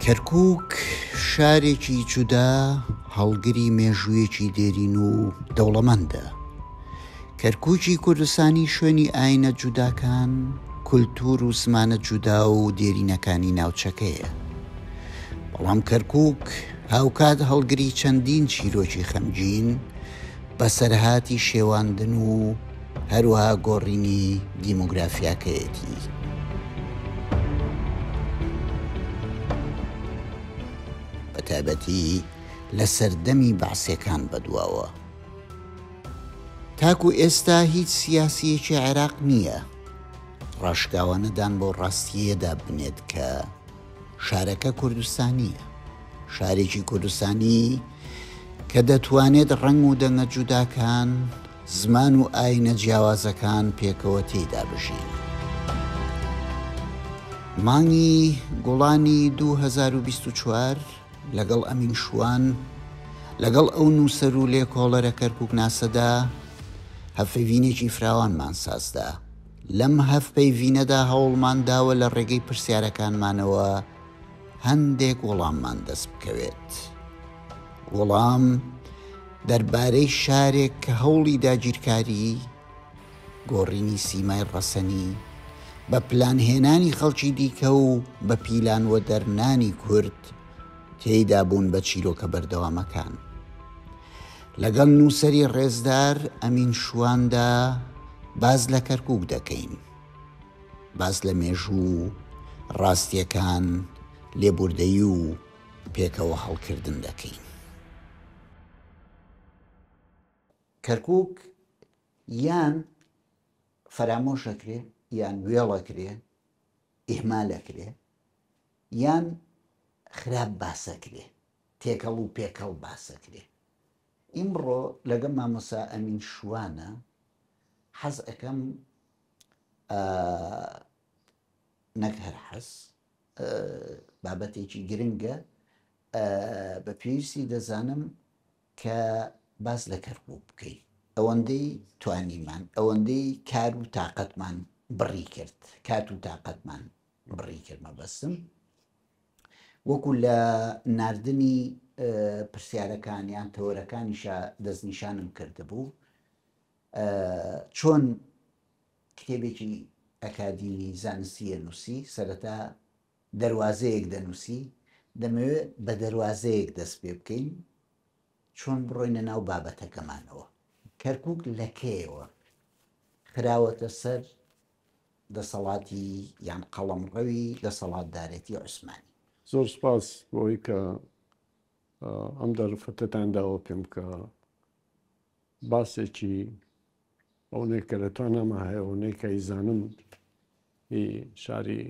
کەرکووک شارێکی جودا هەڵگری مێژوویەکی دێرین و دەوڵەمەندە. کەرکووکی کوردستانی شوێنی ئاینە جوداکان، کولتور و زمانە جودا و دێرینەکانی ناوچەکەیە. بەڵام کەرکووک هاوکات هەڵگری چەندین چیرۆکی خەمگین بەسەرهاتی شێواندن و هەروەها گۆڕینی دیموگرافیاکەیەتی. بەتایبەتی لە سەردەمی بەعسیەکان بەدواوە. تاکو ئێستا هیچ سیاسیەکی عێراق نییە ڕاشگاوانەدان بۆ ڕاستیەدا بنێت کە شارەکە کوردستانیە، شارێکی کوردستانی کە دەتوانێت ڕەنگ و دەنگە جوداکان، زمان و ئاینە جیاوازەکان پێکەوە تێیدا بژین. مانگی گوڵانی 2024 لەگەڵ ئەمین شوان لەگەڵ ئەو نووسەر و لێکۆڵەرە کەرکووک ناسەدا هەفپەیڤینێکی فراوانمان سازدا. لەم هەفپەیڤینەدا هەوڵمان داوە لە ڕێگەی پرسیارەکانمانەوە هەندێک وەڵاممان دەست بکەوێت. وەڵام دەربارەی شارێک کە هەوڵی داگیرکاری، گۆڕینی سیمای ڕەسەنی، بە پلانهێنانی خەڵکی دیکە و بە پیلانوە دەرنانی کورد تێیدا بوون بە چیرۆکە بەردەوامەکان. لەگەڵ نووسەری ڕێزدار ئەمین شواندا باز لە کەرکووک دەکەین، باز لە مێژوو ڕاستیەکان، لێبوردەیی و پێکەوە هەڵکردن دەکەین. کەرکووک یان فەرامۆشەکرێ، یان وێڵەکرێ، ئیهمالەکرێ، یان خراپ باسەکرێ، تێکەڵ و پێکەڵ باسەکرێ. ئیمڕۆ لەگەڵ مامۆستا ئەمین شوانە حەز ئەەکەم نەک هەر حەز بابەتێکی گرنگە بە پێویستی دەزانم کە باز لە کەرکووک بکەین. ئەوەندەی توانیمان، ئەوەندەی کار و تااقەتمان بڕی کرد، کات و تااقەتمان بڕی کرد. مەبەستم وەکو لە ناردنی پرسیارەکان یان تەوەرەکانیشە دەستنیشانم کردبوو، چۆن کتێبێکی ئەکادیمی زانستیە نووسی، سەرەتا دەواازەیەک دەنووسی، دەمەوێت بە دەواازەیەک دەست پێ بکەین چۆن بڕۆینە ناو بابەتەکەمانەوە. کەرکووک لەکەیەوە خراوەتە سەر دەسەڵاتی یان قەڵەمڕەوی دەسەڵاتدارەتی عوسمانی. زۆر سپاس بۆی کە ئەم دەرفەتتان داوە پێم کە باسێکی ئەوەی کە لە توانەمە هەیە ئەوەی کە ئیزانم شاری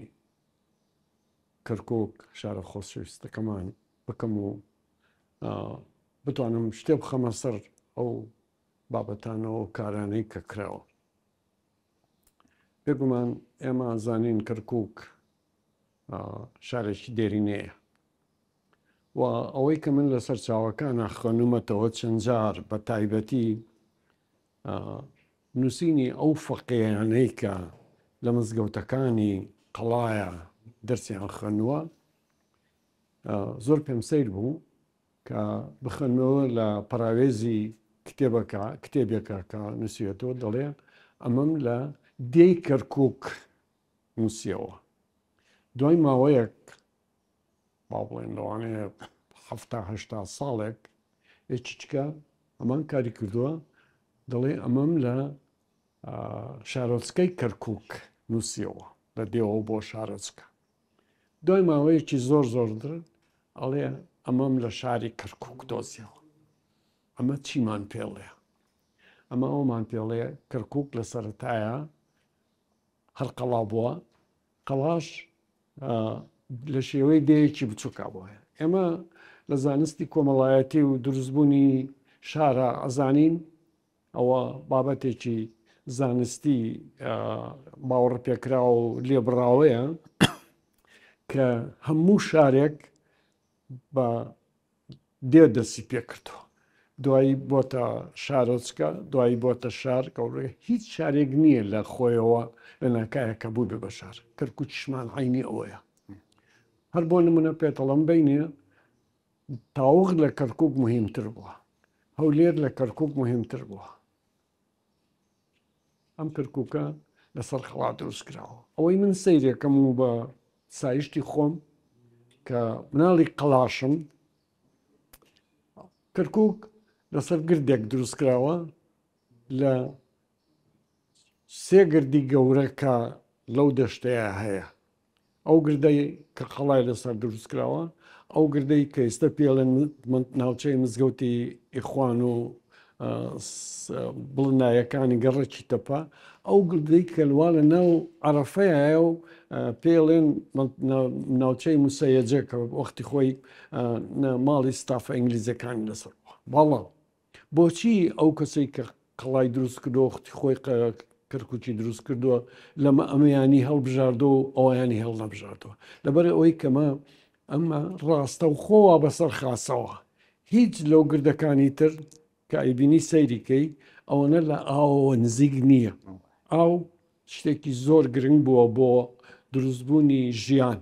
کەرکووک شارە خۆشەویستەکەمان بکەم و بتوانم شتێ بخەمە سەر ئەو بابەتانەوە و کارانەی کە کراوە. بێگومان ئێمە زانین کەرکووک شارێکی دێرینەیە و ئەوەی کە من لەسەر چاوەکانە خوێنومەتەوە چەند جار بە تایبەتی نووسینی ئەو فەقێیانەی کە لە مزگەوتەکانی قەڵایە دەرسیان خوێنووە، زۆر پێم سەیر بوو کە بخەنەوە لە پەراوێزی کتێبێکە کە نووسیێتەوە دەڵێ ئەمەم لە دێی کەرکووک نووسیەوە. دوای ماوەیەک با بڵێن لەوانەیە 70-80 ساڵێک چچکە ئەمان کاری کردووە دەڵێ ئەمەم لە شارۆچکەی کەرکووک نووسیەوە، لە دێەوە بۆ شارۆچکە. دوای ماوەیەکی زۆر زۆردر ئەڵێ ئەمەم لە شاری کەرکووک دۆزیەوە. ئەمە چیمان پێڵێ؟ ئەمە ئەومان پێڵێ کەرکووک لە سەرەتایە هەر قەڵا بووە، قەڵاش لە شێوەی دەیەکی بچووکا بووە. ئێمە لە زانستی کۆمەڵایەتی و دروستبوونی شارە ئەزانین، ئەوە بابەتێکی زانستی باوەڕ پێکرا و لێبڕاوەیە کە هەموو شارێک بە دێ دەستی پێکردەوە. دوایی بۆتە شارۆچکە، دوایی بۆتە شار، کەڵێ هیچ شارێک نییە لە خۆیەوە لە ناکایەکە بوو بێ بە شار. کەرکووکیشمان عینی ئەوەیە. هەر بۆ نمونە پێتەڵم بینێ تاوغ لە کەرکووک مهمتر بووە، هەولێر لە کەرکووک مهمتر بووە. ئەم کەرکووکە لەسەر خەڵات دروست کراوە. ئەوەی من سەیرێکەم و بە سایشتی خۆم کە مناڵی قەڵاشم، کەرکووک لەسەر گردێک دروست کراوە لە 3 گردی گەورە کە لەو دەشتەیە هەیە. ئەو گردەی کە قەڵای لەسەر دروست کراوە، ئەو گردەی کە ئێستا پێڵێن ناوچەی مزگەوتی ئیخوان و بڵندایەکانی گەڕێکی تەپە، ئەو گردەی کەلوا لە ناو عەرەفەیە و پێڵێن ناوچەی موسەیەجە کە وەختی خۆی ماڵی ستافە ئینگلیزەکانی لەسەر بووە. بەڵام بۆچی ئەو کەسەی کە قەڵای دروست کردو وەختی خۆی کەرکووکی دروست کردووە لەمە ئەمەیانی هەڵبژاردۆ و ئەویانی هەڵ نەبژاردەوە؟ لەبەر ئەوەی کەمە ئەمە ڕاستە و خۆوە بەسەر خاسەوە. هیچ لەو گردەکانی تر کە ئەیبینی سەیریکەی ئەوەنە لە ئاوەوە نزیک نییە. ئاو شتێکی زۆر گرنگ بووە بۆ دروستبوونی ژیان،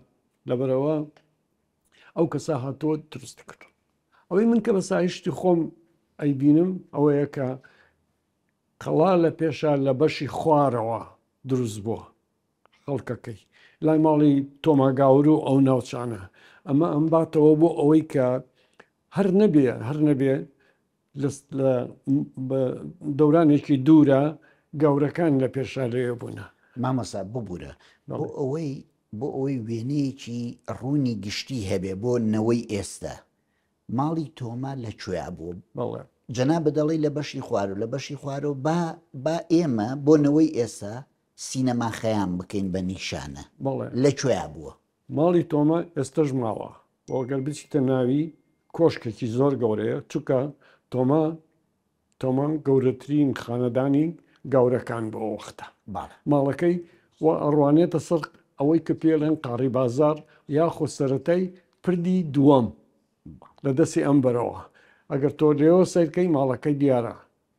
لەبەرەوە ئەو کەسا هاتۆ دروست کرد. ئەوەی من کە بە سایشتی خۆم ئەیبینم ئەوەیە کە قەڵا لە پێشە لە بەشی خوارەوە دروست بووە خەڵکەکەی لای ماڵی تۆماگاور و ئەو ناوچانە. ئەمە ئەم باتەوە بۆ ئەوەی کە هەر نەبێ لە دەورانێکی دوورە گەورەکان لە پێشا لێ بوونە. مامەسا ببوورە بۆ ئەوەی وێنەیەکی ڕوونی گشتی هەبێ بۆ نەوەی ئێستا. ماڵی تۆما لەکوێ بوو؟ جەنا بەدەڵی لە بەشی خوار و لە بەشی خوارەوە با ئێمە بۆ نەوەی ئێستا سینەما خەیان بکەین بە نیشانە لەکوێ بووە؟ ماڵی تۆمە ئێستش ماوە، ئەگەر بچیتە ناوی کۆشکێکی زۆر گەورەیە، چونکە تۆمە گەورەترین خانەدانی گەورەکان بۆ وەختە. ماڵەکەی و ئەڕوانێتە سەر ئەوەی کە پێڵێن قاڕی بازار یاخۆ سەرەتای پردی دووەم لە دەستی ئەم بەرەوە. ئەگەر تۆ لێەوە سیرکەی ماڵەکەی دیارە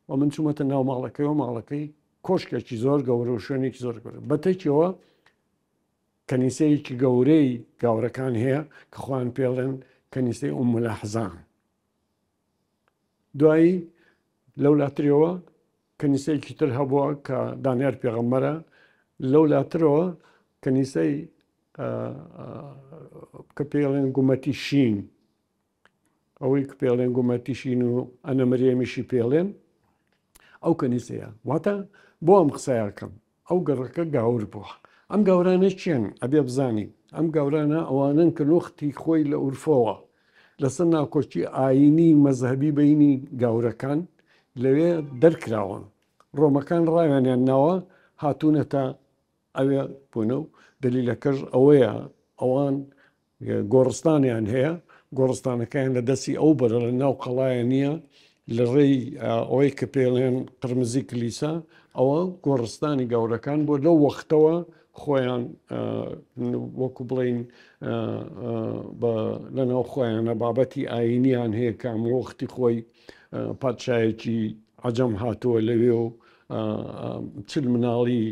و من چوومەتە ناو ماڵەکەی و ماڵەکەی کۆشکێکی زۆر گەورە و شوێنێکی زۆر گەورە بەتێکەوە کەنیسەیەکی گەورەی گاورەکان هەیە کە خوان پێڵێن کەنیسەی ئومولەحزان. دوایی لەو لاترەوە کەنیسەیەکی تر هەبووە کە دانیار پێغەمبەرە، لەو لاترەوە کەنیسەی کە پێڵێن گومەتی شین، ئەوەی کە پێڵێن گومەتی شین و ئەنەمەریەمیشی پێڵێن، ئەو کەنیسەیە. واتە بۆ ئەم قسەیەکەم ئەو گەڕەکە گاور بووە. ئەم گاورانە چێن؟ ئەبێ بزانی ئەم گاورانە ئەوانن کە نوختی خۆی لە ئورفەوە لەسەر ناکۆچی ئاینی مەزهبی بینی گاورەکان لەوێ دەرکراون. ڕۆمەکان ڕاوێنیان ناوە هاتوونەتە ئەوێ بوونە و دلیلەکەش ئەوەیە ئەوان گۆڕستانیان هەیە، گۆڕستانەکەیان لە دەستی ئەو بەرە لە ناو قەڵایە نییە لە ڕێی ئەوەی کە پێڵێن قرمزی کلیسا، ئەوە گۆڕستانی گەورەکان بۆ لەو وەختەوە خۆیان وەکو بڵین لە ناو خۆیانە بابەتی ئاینیان هەیە کە ئەم وەختی خۆی پادشایەکی عەجەم هاتووە لەوێ و چل مناڵی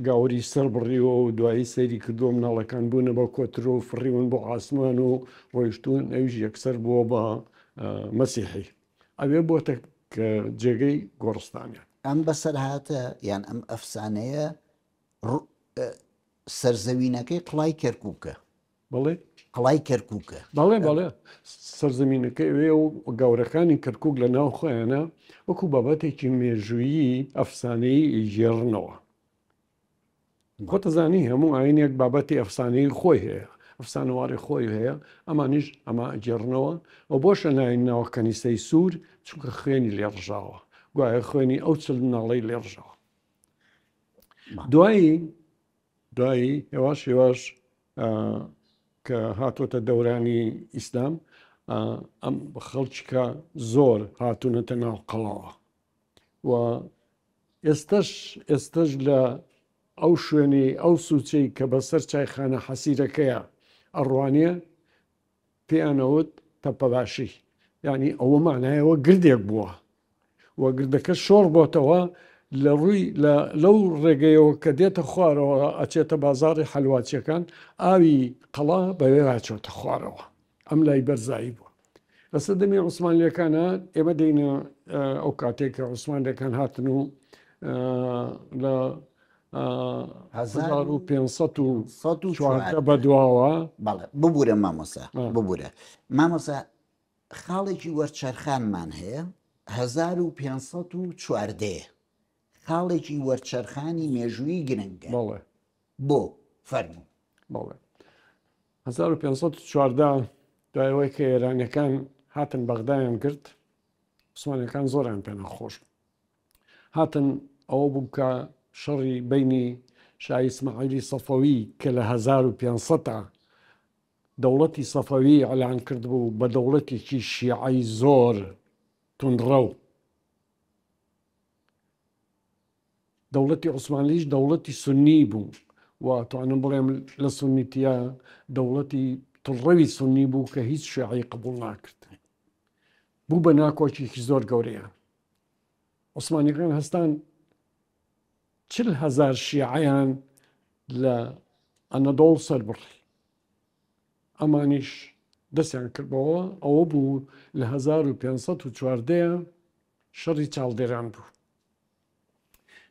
گاوری سەر بڕیەوە و دوایی سەیری کردووە مناڵەکان بوونە بە کۆترۆ و فڕیون بۆ ئاسمان و ڕۆیشتون ئەویش یەکسەر بووە بە مەسیحی. ئەوێ بۆتە جێگەی گۆڕستانیان. ئەم بەسەر هاتە یان ئەم ئەفسانەیە سەرزەوینەکەی قڵای کەرکووکە. بەڵێ قڵای کەرکووکە. بەڵێ سەرزەمینەکەی ئەوێ و گەورەکانی کەرکووک لە ناو خۆیانە وەکو بابەتێکی مێژوویی ئەفسانەی ئیژێڕنەوە. خۆتەزانی هەموو ئاینێک بابەتی ئەفسانەی خۆی هەیە، ئەفسانەواری خۆی هەیە، ئەمانیش ئەمە ئەجێڕنەوە و بۆشە ناوینەوە کەنیسەی سوور چونکە خوێنی لێڕژاوە، گوایە خوێنی ئەو چل مناڵەی لێڕژاوە. دوایی هێواش کە هاتوۆتە دەورانی ئیسلام ئەم خەڵکیکە زۆر هاتوونەتە ناو قەڵەوە و ئێستش لە ئەو شوێنی ئەو سوچەی کە بەسەر چایخانە حەسیرەکەیە ئەڕوانیە پێیانەوت تەپەباشی، یعنی ئەوە مانایەوە گردێک بووە و گردەکە شۆڕ بۆتەوە لەو ڕێگەیەوە کە دێتە خوارەوە ئەچێتە بازاڕی حەلواتچیەکان ئاوی قەڵا بەوێ هاچۆتە خوارەوە ئەم لای بەرزایی بووە لە سەردەمی عوسمانلیەکانە ئێمە دەینە ئەو کاتێک کە عوسمانلیەکان هاتن و لە 1500 بەدواوە بەڵێ ببوورە مامۆسا ببوورە مامۆسا خاڵێکی وەرچەرخانمان هەیە 1514 خاڵێکی وەرچەرخانی مێژووی گرنگە بۆ فەرموو بەڵێ 1514 دوایەوەی کە ئێرانیەکان هاتن بەغدایان کرد عوسمانیەکان زۆریان پێ نەخۆش هاتن ئەوە بوو کە شەڕی بینی شای ئیسماعیلی سەفەوی کە لە 1500 دەوڵەتی سەفەوی ئەلان کرد بوو بە دەوڵەتێکی شیعەی زۆر توندڕەو دەوڵەتی عوسمانلیش دەوڵەتی سونی بوو و توانم بڵێم لە سونیتیە دەوڵەتی توڕەوی سونی بوو کە هیچ شیعەی قبوڵ ناکرد بوو بە ناکۆچێکی زۆر گەورەیان عوسمانیەکان هەستان 40,000 شیعەیان لە ئەنەدۆڵ سەربڕی ئەمانیش دەستیان کردبەوە ئەوە بوو لە 1514 شەڕی چاڵدێران بوو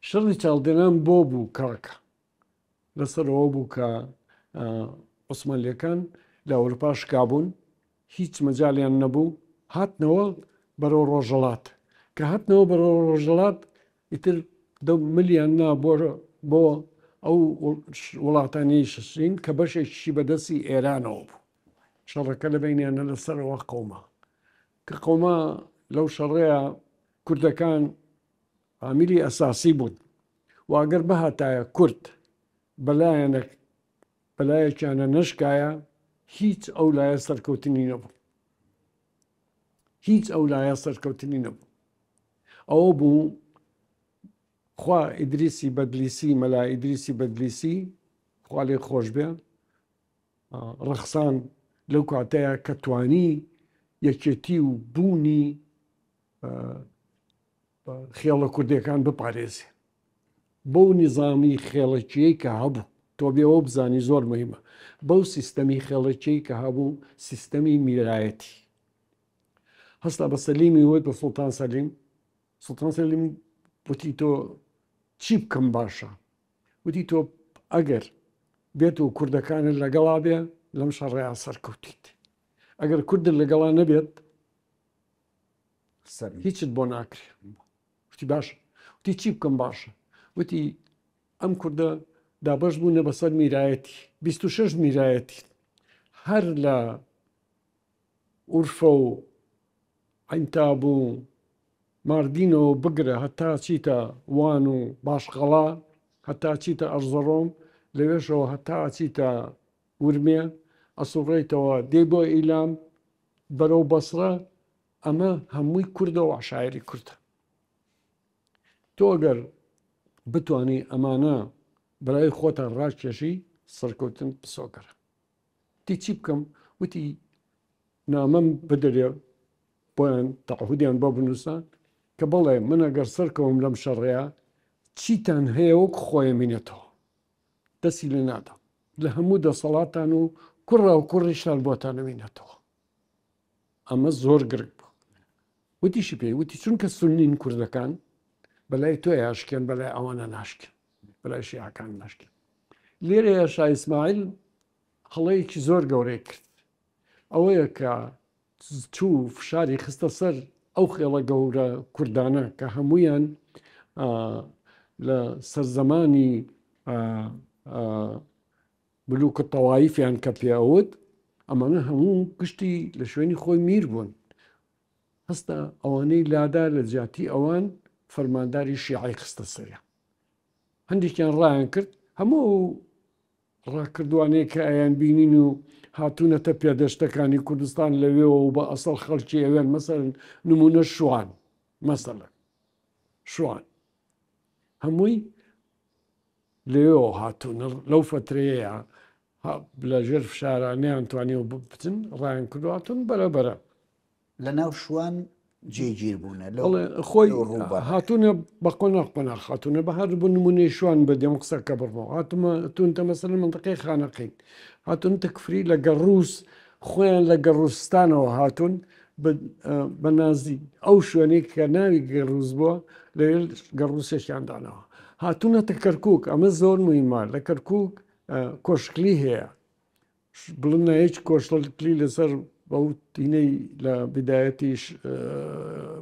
شەڕی چاڵدێران بۆ بوو کاکە لەسەرەوە بوو کە عوسمانلیەکان لە ئەوروپا شکابوون هیچ مەجالیان نەبوو هاتنەوە بەرەو ڕۆژەڵات کە هاتنەوە بەرەو ڕۆژەڵات ئیتر ملیان نا بۆ ئەو وڵاتانی شین کە بەشێکی بەدەستی ئێرانەوە بوو شەڕەکە لە بینیانە لەسەرەوە قەوما کە قەوما لەو شەڕەیە کوردەکان عامیلی ئەساسی بوون و ئەگەر بەهاتایە کورد بەلایەکیانە نەشکایە هیچ ئەو لایە سەرکەوتنی نەبوو هیچ ئەو لایە سەرکەوتنی نەبوو ئەوە بوو خوا ئیدریسی بەدلیسی مەلا ئیدریسی بەدلیسی خوا لێ خۆش بێ ڕەخسان لەو کاتەیە کە توانی یەکێتی و بوونی خێڵە کوردیەکان بپارێزی بەو نیزامی خێڵەکیەی کە هەبوو تۆ بێەوە بزانی زۆر مهمە بەو سیستەمی خێڵەکیەی کە هەبوو سیستەمی میرایەتی هەستا بە سەلیمی وت بە سوڵتان سەلیم وتی تۆ چی بکەم باشە وتی تۆ ئەگەر بێت و کوردەکانت لەگەڵا بێ لەم شەڕێیا سەرکەوتیت ئەگەر کوردت لەگەڵا نەبێت هیچت بۆ ناکرێ وتی باشە وتی چی بکەم باشە وتی ئەم کوردە دابەش بوونە بەسەر میرایەتی 26 میرایەتی هەر لە ئورفە و عینتاب و ماردینەوە بگرە هەتا چیتە وان و باشقەڵا هەتا چیتە ئەرزەڕۆم لەوێشەوە هەتا چیتە ورمێ ئەسوڕێیتەوە دێ بۆ ئیلام بەرەو بەسرە ئەمە هەمووی کوردە و عشایری کوردە تۆ ئەگەر بتانی ئەمانە بەلای خۆتان ڕاکێشی سەرکەوتن پسۆکەرە وتی چی بکەم وتی نامەم بدرێ بۆیان تەعهودیان بۆ بنووسان کە بەڵێ من ئەگەر سەرکەوم لەم شەڕەیە چیتان هەیە وەک خۆی مینێتەوە دەستی لێ نادا لە هەموو دەسەڵاتان و کوڕە و کوڕیشتان بۆتان نەمینێتەوە ئەمە زۆر گرنگ بوو وتیشی پێی وتی چونکە سونین کوردەکان بەلای تۆ یاشکێن بەلای ئەوانە ناشکێن بەلای شیعەکان ناشکێن لێرەیە شای ئیسماعیل هەڵەیەکی زۆر گەورەی کرد ئەوەیە کە چوو فشاری خستە سەر ئەو خێڵە گەورە کوردانە کە هەمویان لە سەرزەمانی بلووکە تەوایفیان کە پێوت ئەمانە هەموو گشتی لە شوێنی خۆی میر بوون هەستا ئەوانەی لادا لە جیاتی ئەوان فەرمانداری شیعەی خستە سەریان هەندێکیان ڕایان کرد هەموو ڕاکردوانەیە کە ئەیان بینین و هاتوونەتە پێدەشتەکانی کوردستان لەوێەوە و بە ئەسڵ خەڵکی ئەوێن مەسەرن نمونە شوان مەسەلە شوان هەمووی لەوێەوە هاتوون لەو فترەیە لە ژێر فشارانیان توانیەوە بچن ڕایان کردو هاتوون بەرەبەرە لە ناو شوان جێگیر بوونە لەو بەڵێ خۆی ڕووبەڕە هاتوونە بە قۆناق هاتوونە بە هەر بۆ نمونەی شوان بەدەم قسەکە بڕەوە هاتومە تونتە مەسەر منطقەی خانەقین هاتون تەکفری لە گەڕووس خۆیان لە گەڕووستانەوە هاتوون بە نازی ئەو شوێنەی کە ناوی گەڕووس بووە لەوێ گەڕووسێکیاندانەوە هاتوونەتە کەرکووک ئەمە زۆر موهیمە لە کەرکووک کۆشکلی هەیە بڵنە هیچ کۆشتکلی لەسەر بەو تینەی لە بدایەتیش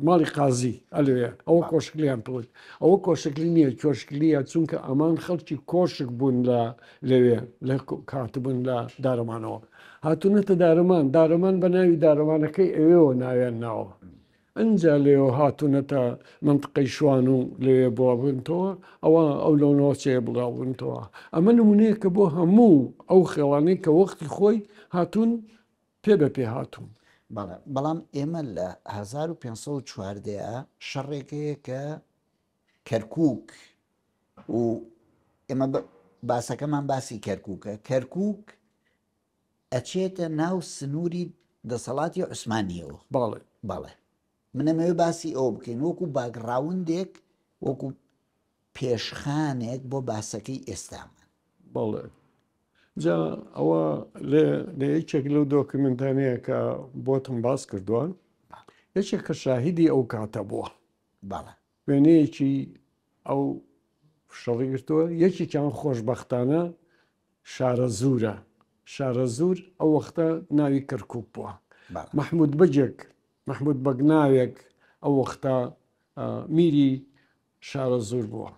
ماڵی قازی ئەلوێ ئەوە کۆشکلیان پڵت ئەوە کۆشکلی نییە کۆشکلیە چونکە ئەمان خەڵکی کۆشک بوون لەوێ لە کاتبوون لە دارەمانەوە هاتوونەتە دارەمان بە ناوی دارەمانەکەی ئەوێەوە ناویان ناوە ئەجا لێەوە هاتوونەتە منطقەی شوان و لەوێ بۆ بنتەوە ئەوە ئەو لەونەوەچێ بڵاو بنتەوە ئەمە نمونەیە کە بۆ هەموو ئەو خێڵانەی کە وەختی خۆی هاتوون پێ هاتوون بەڵام ئێمە لە 1514 شەڕێکەیە کە کەرکووک و ئێمە باسەکەمان باسی کەرکووکە کەرکووک ئەچێتە ناو سنووری دەسەڵاتی عوسمانیەوە بەڵێ منەمەوێ باسی ئەوە بکەین وەکو باگراوندێک وەکو پێشخانێک بۆ باسەکەی ئێستامان بەڵێ جا ئەوە لە یەکێک لەو دۆکمنتانەیە کە بۆتم باس کردووە یەکێک کە شاهیدی ئەو کاتە بووە وێنەیەکی ئەو شەڕی گرتووە یەکێکیان خۆشبەختانە شارە زورە شارە زور ئەو وەختە ناوی کەرکووک بووە محمود بەگناوێک ئەو وەختە میری شارە زور بووە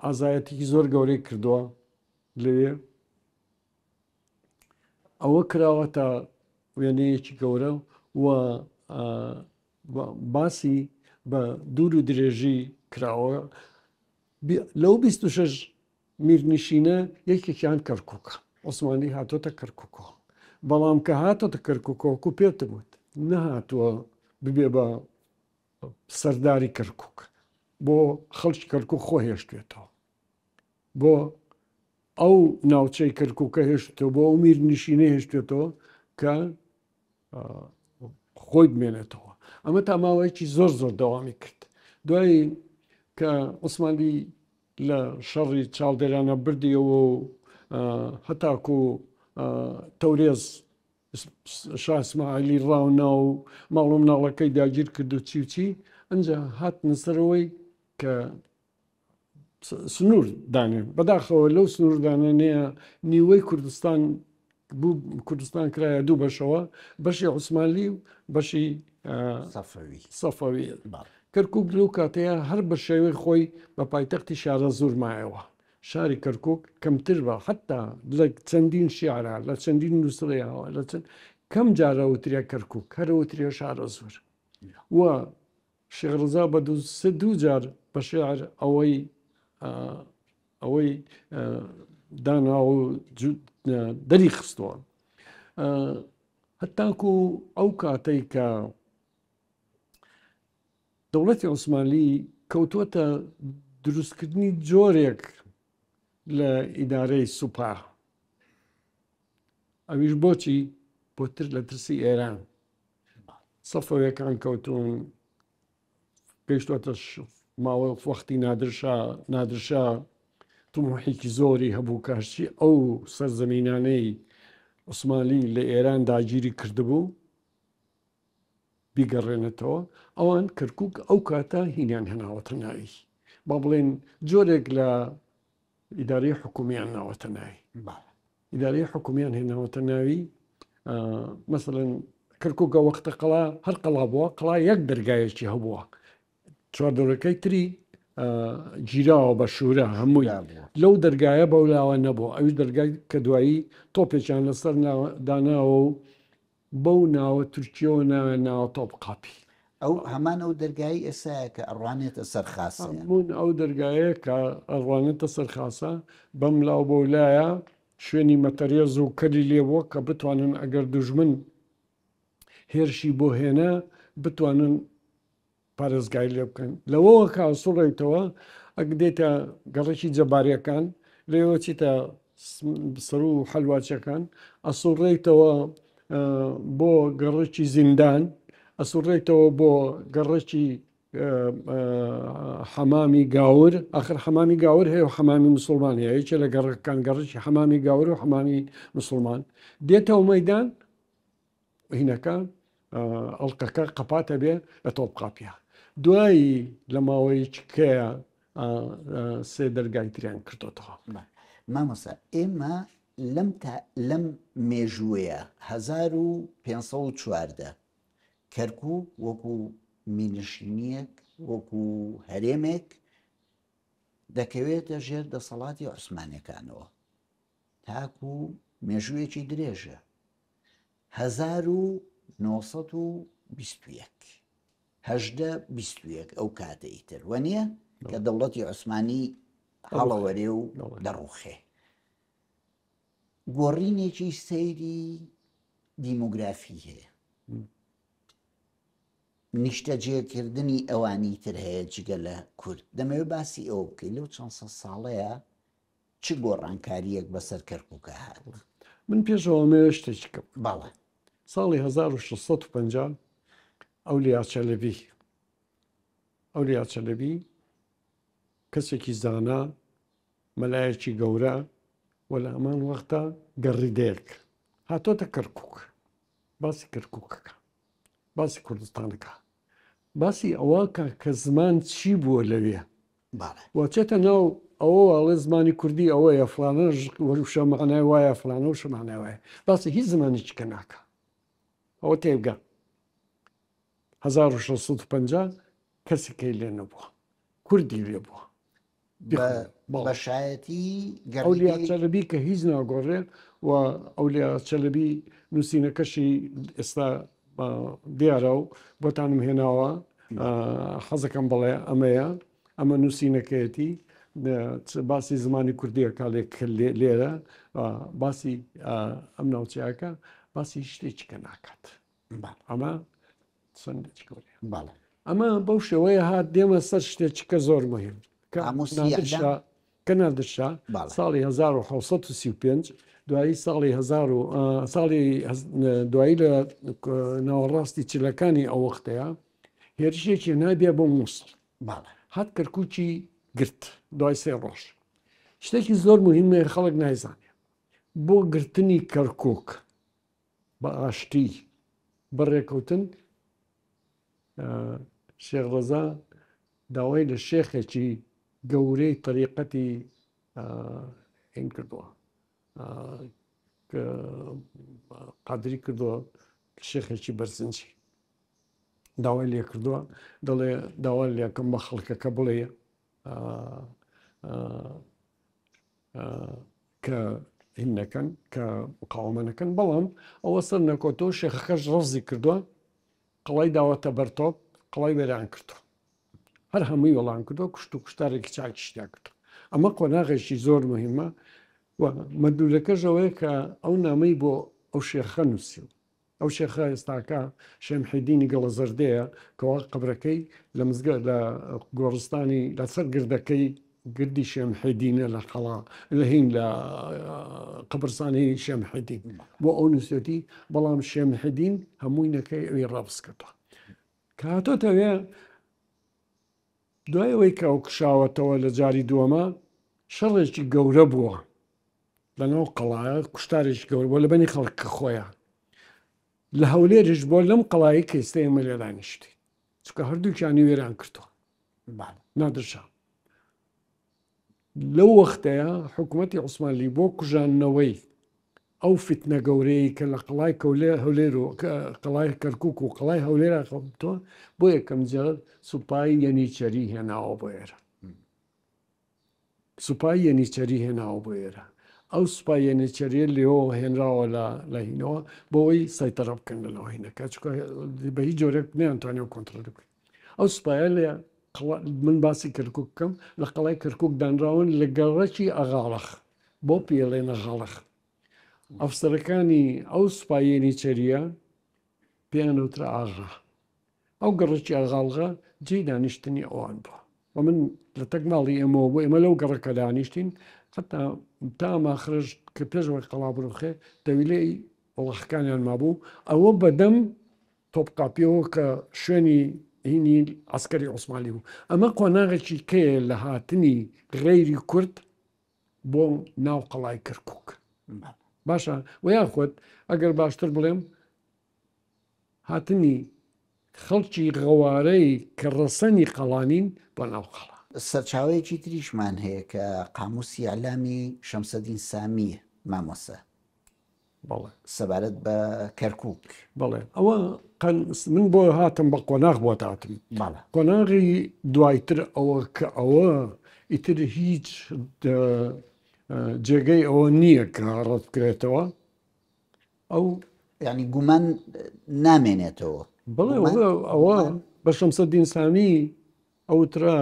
ئازایەتێکی زۆر گەورەی کردووە لەوێ ئەوە کراوەتە وێنەیەکی گەورە و باسی بە دوور و درێژی کراوە لەو 26 میرنشینە یەکێکیان کەرکووکە عوسمانی هاتۆتە کەرکووکەوە بەڵام کە هاتۆتە کەرکووکەوەکو پێتە بوت نەهاتووە ببێ بە سەرداری کەرکووک بۆ خەڵکی کەرکووک خۆ هێشتێتەوە بۆ ئەو ناوچەی کەرکووکە هێشتێتەوە بۆ ئەو میرنشینە هێشتێتەوە کە خۆی بمێنێتەوە ئەمە تا ماوەیەکی زۆر دەوامی کرد دوایی کە عوسمانی لە شەڕی چاودێرانە بردیەوە و هەتاکو تەورێز شاه ئیسماعیلی ڕاونا و ماڵ و مناڵەکەی داگیر کرد و چی ئەنجا هاتنە سەرەوەی کە سنوور دانێن بەداخەوە لەو سنووردانانەیە نیوەی کوردستان بوو کوردستان کرایە دوو بەشەوە بەشی عوسمانی و بەشی سەفەوی کەرکووک لەو کاتەیە هەر بە شێوەی خۆی بە پایتەختی شارە زور مایەوە شاری کەرکووک کەمتر بە حتا لە چەندین شیعرا لە چەندین نووسڵەیەوە لە چەند کەم جارە وتریا کەرکووک هەرەوتریا شارە زور و شێخ ڕزا بە دوو جار بە شێعر ئەوەی دانا و دەری خستووە هەتاکو ئەو کاتەی کە دەوڵەتی عوسمانی کەوتووەتە دروستکردنی جۆرێک لە ئیدارەی سوپا ئەویش بۆچی بۆتر لە ترسی ئێران سەفەویەکان کەوتون پێشتوەتە ماوە وەختی نادرشا تموحێکی زۆری هەبوو کاشتی ئەو سەرزەمینانەی عوسمانی لە ئێران داگیری کردبوو بیگەڕێنێتەوە ئەوان کەرکووک ئەو کاتە هینیان هێناوەتە ناوی با بڵێن جۆرێک لە ئیدارەی حکومیان ناوەتە ناوی ئیدارەی حکومیان هێناوەتە ناوی مەسەڵەن کەرکووکە وەختە قەڵا هەر قەڵا بووە قەڵا یەک دەرگایەکی هەبووە چواردەورەکەی تری گیراوە بە شوورە هەمووی لەو دەرگایە بەولاوە نەبووە ئەوش دەرگای کە دوایی تۆپێکیان لەسەر داناوە و بەو ناوە تورکیەوە ناوێ ناوە تۆپقاپی ئەو هەمان ئەو دەرگایی ئێسایە کە ئەڕوانێتە سەرخاسە ئەو دەرگایە کە ئەڕوانێتە سەرخاسە بەم لاو بەولایە شوێنی مەتەرێز و کەری لێبووە کە بتوانن ئەگەر دوژمن هێرشی بۆ هێنا بتوانن پارێزگای لێ بکەن لەوەوە کە سوڕێتەوە ئەگدێتە گەڕێکی جەباریەکان لێوە چیتە سەر و حەلواچەکان ئەسوڕێتەوە بۆ گەڕێکی زیندان ئەسوڕێتەوە بۆ گەڕێکی حەمامی گاور ئاخر حەمامی گاور هەیە و حەمامی مسلمان هەیە یەکێ لە گەڕەکان گەڕێکی حەمامی گاور و حەمامی مسلمان دێتەوە مەیدان هینەکە ئەڵلقەکە قەپاتە بێ لە تۆپقاپیا دوایی لە ماوەی چکەیە سێ دەرگای تریان کردوتەوە مامۆستا ئێمە لەم مێژوویە 1514 کەرکووک وەکو مینشینیەک وەکو هەرێمێک دەکەوێتە ژێر دەسەڵاتی عوسمانیەکانەوە تاکو مێژوویەکی درێژە 1921 ئەو کاتە ئیتر وەنیە کە دەوڵەتی عوسمانی هەڵەوەرێ و دەڕوخێ گۆڕینێکی سەیری دیموگرافی هەیە نیشتە جێکردنی ئەوانی تر هەیە جگە لە کورد دەمەوێت باسی ئەوە بکەیت لەو چەند ساڵەیە چ گۆڕانکاریەک بەسەر کەرکووکە هات من پێشەوەمێ شتێکی کەم باڵێ ساڵی 1650 ئەولیا چەلەبی کەسێکی زانا مەلایەکی گەورە وە لە ئەمان وەختە گەڕیدەیەک هاتۆتە کەرکووک باسی کەرکووکەکە باسی کوردستانەکە باسی ئەوەکە کە زمان چی بووە لەوێ وەچێتە ناو ئەوەڵێ زمانی کوردی ئەوەیە فلانە وەروشە معنای وایە فلانە و شمانای وایە باسی هیچ زمانی چکە ناکە ئەوە تێبگە 1650 کەسێکی لێ نەبووە کوردی لێ بووە بەشایەتی ئەولیا چەلەبی کە هیچ ناگۆڕێ و ئەولیا چەلەبی نووسینەکەشی ئێستا دیارە و بۆتانم هێناوە حەزەکەم بڵێ ئەمەیە ئەمە نووسینەکەیەتی باسی زمانی کوردیەکە لێرە باسی ئەم ناوچیاکە باسی شتێکیکە ناکات ئەمە سندێکی گەورەیە ئەمە بەو شێوەیە هات دێمە سەر شتێکیکە زۆر مهم کە نادرشا ساڵی 1935 دوایی ساڵی دوایی لە ناوەڕاستی چلەکانی ئەو وەختەیە هێرشێکی نابێ بۆ مووسڵ هات کەرکووکی گرت دوای سێ ڕۆژ شتێکی زۆر مهمە خەڵک نایزانێ بۆ گرتنی کەرکووک بە ئاشتی بەڕێکەوتن شێخ ڕەزا داوای لە شێخێکی گەورەی تەریقەتی هین کردووە قادری کردووە شێخێکی بەرزنجی داوای لێ کردووە دەڵێ داوا لێکەم بە خەڵکەکە بڵێ کە هینەکەن کە مقاومەنەکەن بەڵام ئەوە سەر نەکۆتەوە شێخەکەش ڕەزی کردووە قڵای داوەتە بەرتۆپ قڵای وێران کردو هەر هەمووی وەڵام کردو کوشت و کوشتارێکی چاکیشتیا کردو ئەمە قۆناغێکی زۆر مهمە و مەدلولەکەژەوەی کە ئەو نامەی بۆ ئەو شێخە نووسی ئەو شێخە ئێستاکە شێمحیدینی گەڵە زەردەیە کەوا قبرەکەی لە مزگە لە گۆڕستانی لەسەر گردەکەی گردی شێمحیدینە لە قەڵا لە هین لە قبرستانی شێمحیدین بۆ ئەو نووسێتی بەڵام شێمحیدین هەمووی نەکەی ئەوی ڕابس کردووە کە هاتۆتەوێ دوای ئەوەی کە ئەو کشاوەتەوە لە جاری دووەمە شەڕێکی گەورە بووە لەناو قەڵایە کوشتارێکی گەورە بۆ لە بەنی خەڵکە خۆیان لە هەولێرش بۆ لەم قەڵایی کە ئێستا ئێمە لێ دانیشتی چونکە هەردووکیانی وێران کردووە نادرشا لەو وەختەیە حکوومەتی عوسمانی بۆ کوژانەوەی ئەو فتنە گەورەی کە لە قەڵای هەولێر و قەڵای کەرکووک و قەڵای هەولێرا خەڵبتووە بۆ یەکەم جار سوپایی یەنیچەری هێناوە بۆ ئێرە سوپای یەنیچەری هێناوە بۆ ئێرە ئەو سوپای یەنیچەریە لێەوە هێنراوە لە هینەوە بۆەوەی سایتەڕە بکەن لەنەوە هینەکە چکە بە هیچ جۆرێک نەیانتوانێت کۆنتڕۆل بکەن ئەو سوپایە لێ من باسی کەرکووک بکەم لە قەڵای کەرکووک دانراون لە گەڕەکی ئەغاڵەخ بۆ پێڵێنە غاڵەخ ئەفسەرەکانی ئەو سوپای یەنیچەریە پێیان وترا ئاغا ئەو گەڕێکی ئەغاڵغا جێی دانیشتنی ئەوان بووە و من لە تەک ماڵی ئێمەوە بۆ ئێمە لەو گەڕەکە دانیشتین حتا تا ماخرج کە پێشەوەی قەڵا بڕخێ دەویلەی وڵەخەکانیان مابوو ئەوە بەدەم تۆپقاپیەوە کە شوێنی هینی عسکەری عوسمانی بوو. ئەمە قۆناغێکی کەیە لە هاتنی غەیری کورد بۆ ناو قەڵای کەرکووک. باشە و یاخود ئەگەر باشتر بڵێم هاتنی خەڵکی غەوارەی کە ڕەسەنی قەڵانین بۆ ناو قەڵا. سەرچاوەیەکی تریشمان هەیە کە قاموسی عەلامی شەمسەدین سامیە مامۆستا بەڵێ سەبارەت بە کەرکووک. بەڵێ ئەوە من بۆ هاتم بە قۆناغ بۆ هاتم. بەڵێ قۆناغی دوایتر ئەوە کە ئەوە ئیتر هیچ جێگەی ئەوە نییە کە ڕەت بکرێتەوە ئەو یعنی گومان نامێنێتەوە. بڵێ ئەوە بە شەمسەدین سامی ئەوترا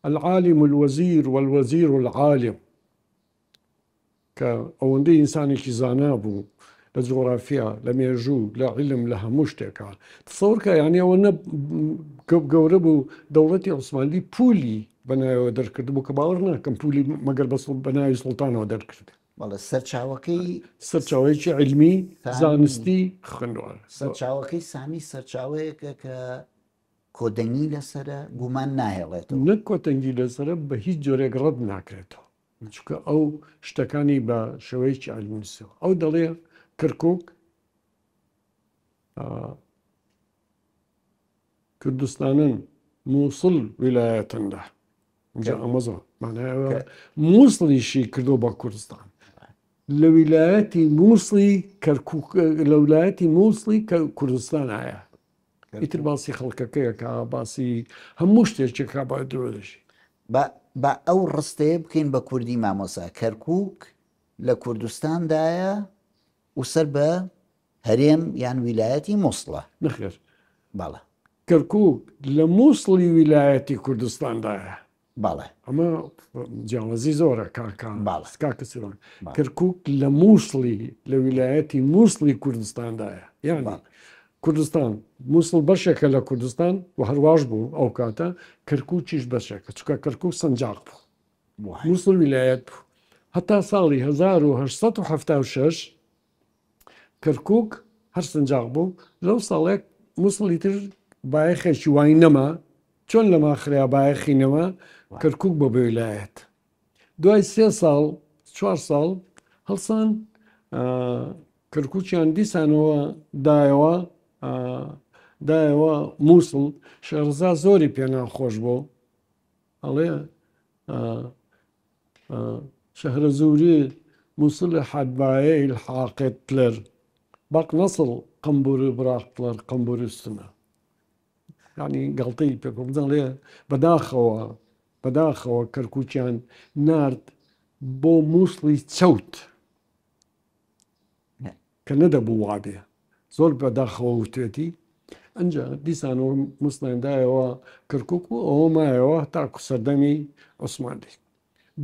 العالم الوزير والوزير العالم کە ئەوەندەی ئینسانێکی زانا بوو لە جغرافیا لە مێژوو لە علم لە هەموو شتێکە تسەورکە یعنی ئەوە گەورە بوو دەوڵەتی عوسمانی پولی بەناوەوە دەرکرد بوو کە باوەڕ ناکەم پولی مەگەر بەناوی سوڵتانەوە دەرکرد. بەڵێ سەرچاوەکەی سەرچاوەیەکی علمی زانستی خوێندووە. سەرچاوەکەی سامی سەرچاوەیەکە کە کۆدەنگی لەسرە گومان ناهێڵێتەوە. نەک کۆتەنگی لەسرە بە هیچ جۆرێک ڕەت ناکرێتەوە چونکە ئەو شتەکانی بە شێوەیەکی علمینسەوە. ئەو دەڵێ کەرکووک کوردستانن مووسڵ ویلایەتەندا اینجا ئەمەزۆ مانایەوە مووسڵیشی کردو بە کوردستان لە ویلایەتی مووسڵی کەرکووک لە ویلایەتی مووسڵی کوردستان ئایا ئیتر باسی خەڵکەکەیەکە باسی هەموو شتێکێکا با درۆدەشی بە ئەو ڕستەیە بکەین بە کوردی مامۆسا کەرکووک لە کوردستاندایە و سەر بە هەرێم یان ویلایەتی مووسڵە نەخێر بەڵێ کەرکووک لە مووسڵی ویلایەتی کوردستاندایە. بەڵێ ئەمە جیاوازی زۆرە کاکەسیڕان کەرکووک لە مووسڵی لە ویلایەتی مووسڵی کوردستاندایە یعنی کوردستان مووسڵ بەشێکە لە کوردستان و هەرواش بوو ئەو کاتە کەرکووکیش بەشێکە چکە کەرکووک سەنجاق بوو مووسڵ ویلایەت بوو هەتا ساڵی 1976 کەرکووک هەر سەنجاق بوو لەو ساڵێک مووسڵی تر بایەخێکی وای نەما چۆن لەما خریا بایەخینەوە کەرکووک بۆ بە ویلایەت دوای 3 ساڵ 4 ساڵ هەڵسان کەرکووکیان دیسانەوە دایەوە مووسڵ شێرزا زۆری پێ ناخۆش بوو ئەڵێ شەهرەزووری مووسڵ حەدبایە الحاقتلر باق نەسڵ قەمبوری براقتلر قەمبوریستنە یعنی گەڵتەی پێ بڵێ بەداخەوە کەرکووکیان نارد بۆ مووسڵی چەوت کە نەدەبوو وابێ زۆر بەداخەوە وتێتی ئەنجا دیسانەوە مووسڵێندایەوە کەرکووک و ئەوە مایەوە تاکو سەردەمی عوسمانی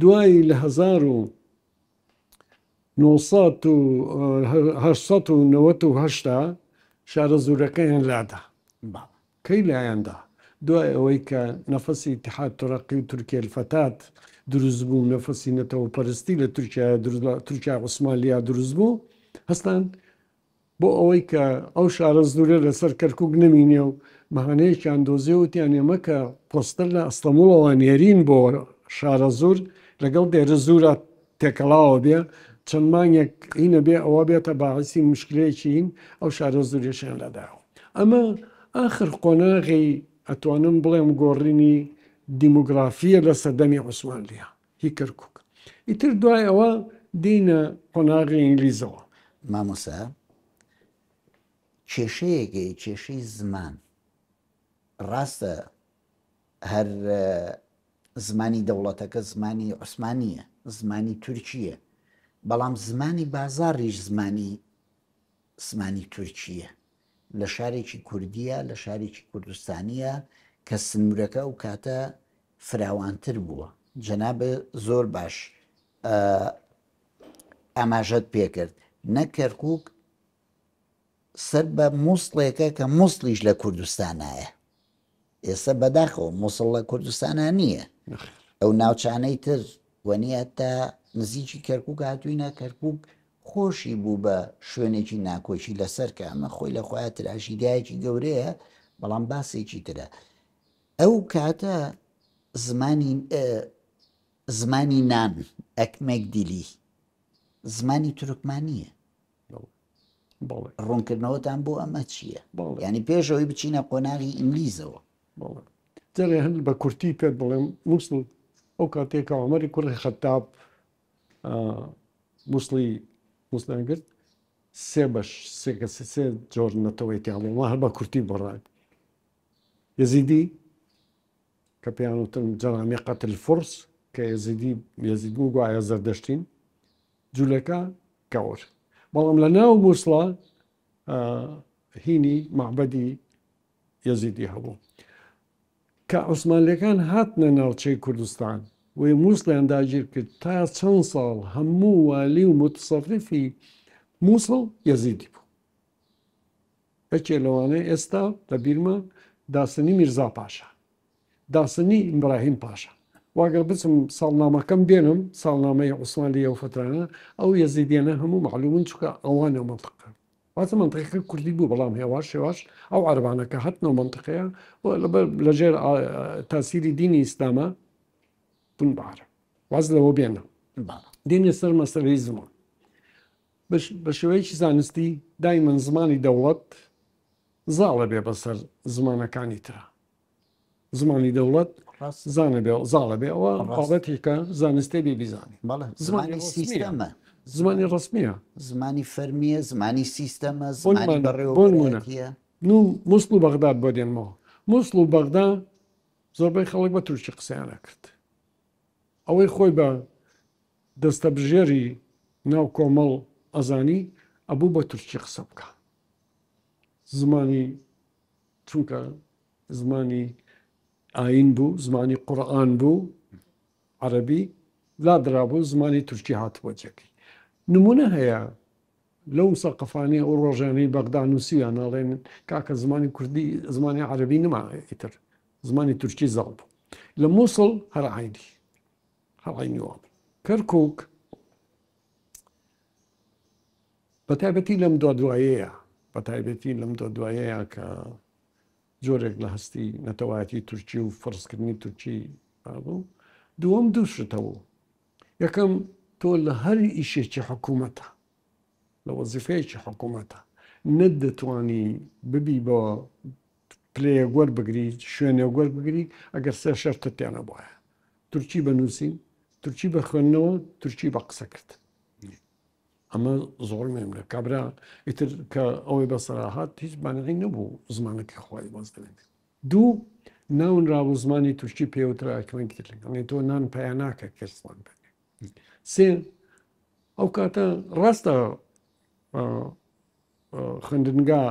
دوایی لە 1998 شارە زوورەکەیان لادا کەی لایەندا دوای ئەوەی کە نەفەسی اتحاد تورەقی و تورکیە الفتات دروست بوو نەفەسی نەتەوە پەرستی لە تورکیا عوسمانیا دروست بوو هەستان بۆ ئەوەی کە ئەو شارە زوورە لەسەر کەرکووک نەمینێ و مەهانەیەکیان دۆزێ وتیان ئێمە کە پۆستەر لە ئەستەموڵەوە نێرین بۆ شارە زوور لەگەڵ دێرە زوورە تێکەڵاوە بێ چەند مانگێک هینە بێ ئەوە بێتە باعسی مشکلەیەکین ئەو شارە زوریشیان لەداوە. ئەمە ئاخر قۆناغی ئەتوانم بڵێم گۆڕینی دیموگرافیە لە سەردەمی عوسمانیا هی کەرکووک. ئیتر دوای ئەوە دینە قۆناغی ئینگلیزەوە. مامۆسا کێشەیەکی کێشەی زمان ڕاستە هەر زمانی دەوڵەتەکە زمانی عوسمانیە زمانی تورکیە بەڵام زمانی بازاڕیش زمانی تورکیە لە شارێکی کوردیە لە شارێکی کوردستانیە کە سنوورەکە و کاتە فراوانتر بووە جەنابە زۆر باش ئاماژەت پێکرد نەک کەرکووک سەر بە مووسڵێکە کە مووسڵیش لە کوردستانایە ئێستا بەداخەوە مووسڵ لە کوردستانە نییە ئەو ناوچانەی تر وەنیە تا نزیکی کەرکووک هاتووینە کەرکووک خۆشی بوو بە شوێنێکی ناکۆچی لەسەر کە ئەمە خۆی لە خۆیان تراشیدایەکی گەورەیە، بەڵام باسێکی ترە. ئەو کاتە زمانی نان ئەکمێک دیلی زمانی تورکمانیە. بەڵێ ڕوونکردنەوەتان بۆ ئەمە چییە؟ بەڵێ ینی پێشەوەی بچینە قۆناغی ئینگلیزەوە. بەڵێ جارێ هەند بە کورتی پێت بڵێم مووسڵ ئەو کاتێکە ئەمەری کوڕی خەتاب مووسڵیان کرد سێ بەش سێ جۆر نەتەوەیتیان بڵ هەر بە کورتی بڕای یەزیدی کە پێیان وتن جەرامی قەتل فورس کە یەزید بوو گوایە زەردەشتین جوولەکە کەور. بەڵام لە ناو مووسڵە هینی معبەدی یەزیدی هەبوو کە عوسمانلیەکان هاتنە ناوچەی کوردستان وی مووسڵیان داگیر کرد تا چەند ساڵ هەموو والی و متصەرریفی مووسڵ یەزیدی بوو. یەکێ لەوانەیە ئێستا لە بیرمە داسنی میرزا پاشا، داسنی ئیبراهیم پاشا. واگەر بچم ساڵنامەکەم بێنم ساڵنامەی عوسمانی ئەو فترانە ئەو یەزیدیانە هەموو معلومن چکە ئەوانە منطقە واتە منطقەکە کوردی بوو، بەڵام هێواش شێواش ئەو عەربانەکە هەتنەوە منطقەیە لەژێر تاسیری دینی ئیسلامە بوون بە عەرب. واز لەوە بێنە دێنێ سەر مەسەلەی زمان بە شێوەیەکی زانستی دایمەن زمانی دەوڵەت زاڵە بێ بەسەر زمانەکانی ترە. زمانی دەوڵەت زاڵە بێ ئەوە بابەتێکە زانستی بێ بیزانی. زمانی سیستەمە، زمانی ڕسمیە، زمانی فەرمیە، زمانی سیستەمە، مووسڵ و بەغداد بۆ دێنمەوە. مووسڵ و بەغدا زۆربەی خەڵک بە تورکی قسەیانە کرد. ئەوەی خۆی بە دەستە بژێری ناو کۆمەڵ ئەزانی ئەبوو بە تورکی قسە بکە. زمانی چونکە زمانی ئاین بوو، زمانی قورئان بوو، عەرەبی لادرابوو، زمانی تورکی هاتبووە جێگەی. نمونە هەیە لەو سەقەفانەی ئەو ڕۆژانەی بەغدا نووسیان ناڵێن کاکە زمانی کوردی زمانی عەرەبی نەما ئیتر زمانی تورکی زاڵ بوو. لە مووسڵ هەر عینی وە. کەرکووک بەتایبەتی لەم دوایەیە کە جۆرێک لە هەستی نەتەوایەتی تورکی و فڕستکردنی تورکی بوو. دووەم دوو شتەوە. یەکەم تۆ لە هەر ئیشێکی حکوومەتە لە وەزیفەیەکی حکوومەتە نەدەتوانی ببی بە پلەیە گوەر بگری شوێنێ گوەر بگری ئەگەر سێ شەرتت تێنە بواە تورکی بەنووسین، تورکی بە خوێندنەوە، تورکی بە قسە کرد. ئەمە زۆر مهمە کابرا ئیتر کە ئەوەی بەسەراهات هیچ بانەی نەبوو زمانەکەی خۆی باز دەبێت. دوو ناونراوە زمانی تورکی پێوترا ئەکوێنی تۆ نان پەیان ناکە کەسڵان بێت. سێ ئەو کاتە ڕاستە خوێندنگا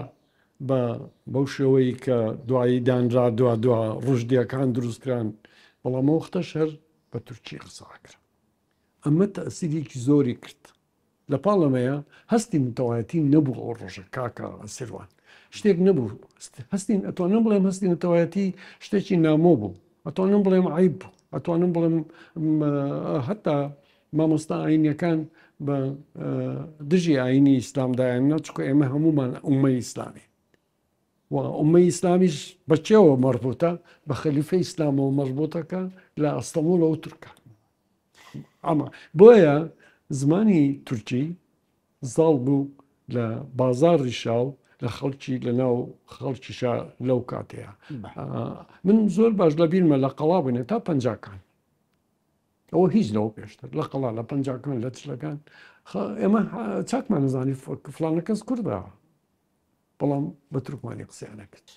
بەو شێوەی کە دوایی دانرا دوا ڕژدیەکان دروستکران، بەڵام وەختەش هەر بە تورکی قسەکرا. ئەمە تەئسیرێکی زۆری کرد. لە پاڵەمەیە هەستی متەوایەتی نەبوو ئەو ڕۆژە کاکە سیروان شتێک نەبوو. هەستین ئەتوانم بڵێم هەستی نەتەوایەتی شتێکی نامۆ بوو، ئەتوانم بڵێم عیب بوو، ئەتوانم بڵێم هەتا مامۆستا ئاینیەکان بە دژی ئاینی ئیسلامدایان نەچکە ئێمە هەمومان ئومەی ئیسلامی و ئومەی ئیسلامیش بەچێوە مەربوتە بە خەلیفەی ئیسلامەوە مەربوتەکە لە ئەستەمبوڵ و تورکە. ئەمە بۆیە زمانی تورکی زاڵ بوو لە بازاڕی شاو لە خەڵکی لە ناو خەڵکیشا لەو کاتەیە. من زۆر باش لە بیرمە لە قەڵا بووینە تا پەنجاکان، ئەوە هیچ لەوە پێشتر لە قەڵا لە پەنجاکان لە چلەکان ئێمە چاکمان نزانی فلانە کەس کوردە، بەڵام بە تورکمانی قسەیانە کرد.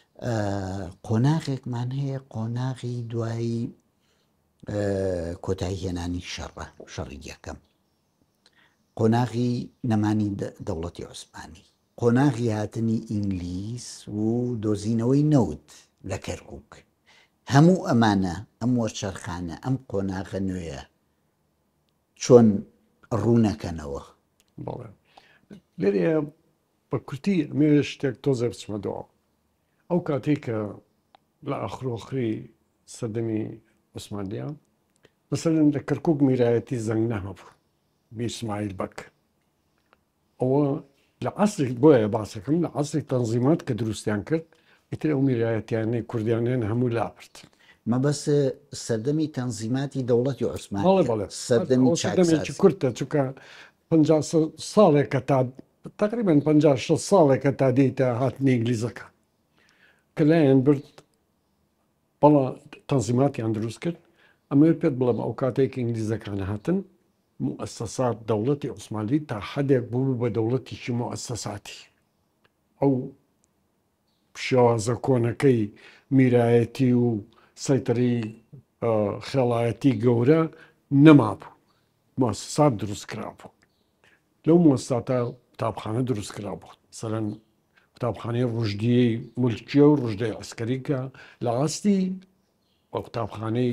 قۆناغێکمان هەیە، قۆناغی دوایی کۆتایی هێنانی شەڕی یەکەم، قۆناغی نەمانی دەوڵەتی عوسمانی، قۆناغی هاتنی ئینگلیز و دۆزینەوەی نەوت لە کەرکووک. هەموو ئەمانە ئەم وەرچەرخانە ئەم قۆناغە نوێیە چۆن ڕوونەکەنەوە. بەڵێ لێرە بە کورتی مێ شتێک تۆزە بچمەدەوە. ئەو کاتێک کە لە ئاخرۆخری سەردەمی عوسمانیان مەسەلەن لە کەرکووک میرایەتی زەنگ نەهەبوو بی ئیسماعیل بەک ئەوە لە عەسری بۆیە باسەکەم لە عەسری تەنزیمات کە دروستیان کرد ئیتر ئەو میرایەتیانەی کوردیانیان هەموو لابرد. مەبەست سەردەمی تەنزیماتی دەوڵەتی بەڵێ عوسمانی بەڵێ سەردەمی سەردەمێکی چاکساسی کورتە چونکە 50 ساڵێکە تا تقریبا 56 ساڵێکە تا دێتە هاتنی ئینگلیزەکە کە لایەن برد بەڵا تەنزیماتیان دروست کرد. ئەمە پێت بڵێم ئەو کاتێک ئینگلیزەکان هاتن مؤسسات دەوڵەتی عوسمانی تا حدێک بوو بە دەوڵەتێکی مؤسساتی. ئەو شێوازە کۆنەکەی میرایەتی و سەیتەری خێڵایەتی گەورە نەمابوو، مؤسسات دروست کرابوو. لەو مؤسساتە قوتابخانە دروست کرابوو، سەرەن قوتابخانەی ڕژدیەی مولکیە و ڕژدەی عەسکەری کە لە ئاستی قوتابخانەی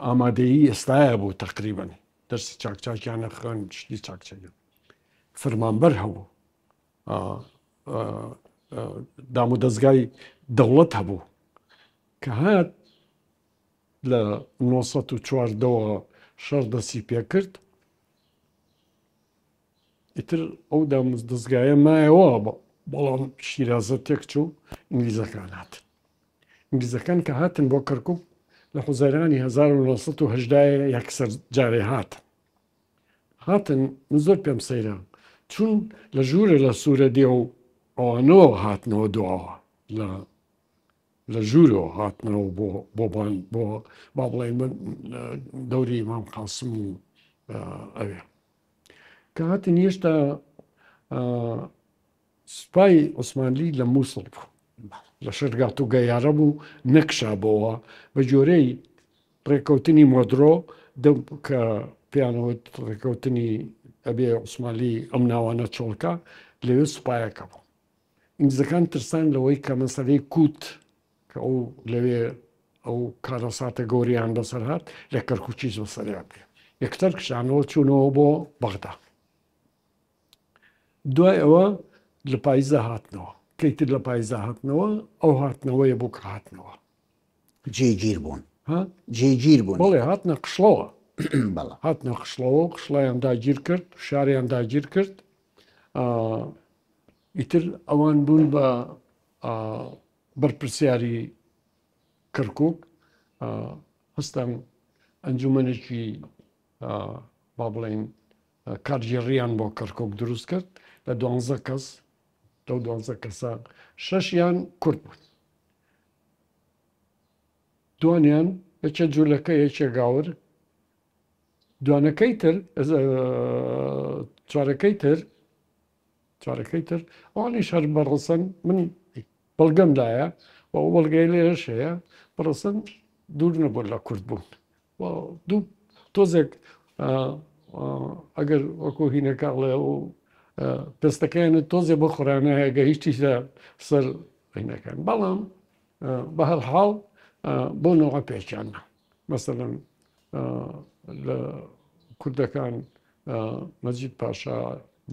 ئامادەیی ئێستایە بوو تەقریبەن دەرسی چاکچاکیانە خوێن شتی چاکچەکە فەرمانبەر هەبوو، دام و دەستگای دەوڵەت هەبوو کە هات لە 1940ەوە شەڕ دەستی پێ کرد. ئیتر ئەو دام و دەستگایە مایەوە بەڵام شیرازە تێک چوو ئینگلیزەکان هاتن. ئینگلیزەکان کە هاتن بۆ کەرکووک لە حوزەیرانی 1970 یەکسەر جارێ هاتن زۆر پێم سەیرە چون لە ژوورە لە سوورە دێ و ئەوانەوە هاتنەوە دواوە لە ژوورەوە هاتنەوە بۆ با بڵێن دەوری ئیمام قاسم و ئەوێ کە هاتن هێشتا سوپای عوسمانی لە مووسڵ بوو، لە شەرگات و گەیارە بوو نەکشابەوە بە جۆرەی ڕێکەوتنی مۆدرۆ کە پیانەوەت ڕێکەوتنی ئەبێ عوسمانی ئەم ناوانە چۆڵکە لەوێ سوپایەکە بوو. ئینگلیزەکان ترسان لەوەی کە مەسەلەی کووت کە ئەو لەوێ ئەو کارەساتە گەوریان بەسەر هات لە کەرکووکیش بەسەریان بێ یەکتەر کشانەوە چوونەوە بۆ بەغدا. دوای ئەوە لە پاییزە هاتنەوە کەیتر لە پاییزە هاتنەوە ئەو هاتنەوەیە بوو کە هاتنەوە جێگیر بوون جێگیر بوون بەڵێ هاتنە قشڵەوە بەڵێ هاتنە قشڵەوە قشڵیان داگیر کرد شاریان داگیر کرد. ئیتر ئەوان بوون بە بەرپرسیاری کەرکووک هەستان ئەنجومەنێکی با بڵێن کارژێڕیان بۆ کەرکووک دروست کرد لە 12 کەس لەو 12 کەسە 6یان کورد بوون، دوانیان یەکێ جوولەکە یەکێ گاور، دوانەکەی تر چوارەکەی تر ئەوانیش هەر بەڕسەن من بەڵگەمدایە و ئەو بەڵگەی لێرەش هەیە بەڕسەن دوور نەبوون لە کورد بوون دوو تۆزێک ئەگەر وەکو هینەکەڵێ و پێستەکەیانە تۆزێ بۆ خۆرانە هەیەگە هیچی سەر هینەکان بەڵام بە هەر حاڵ بۆ نەوە پێچیانە مەسەڵەن لە کوردەکان مەجید پاشا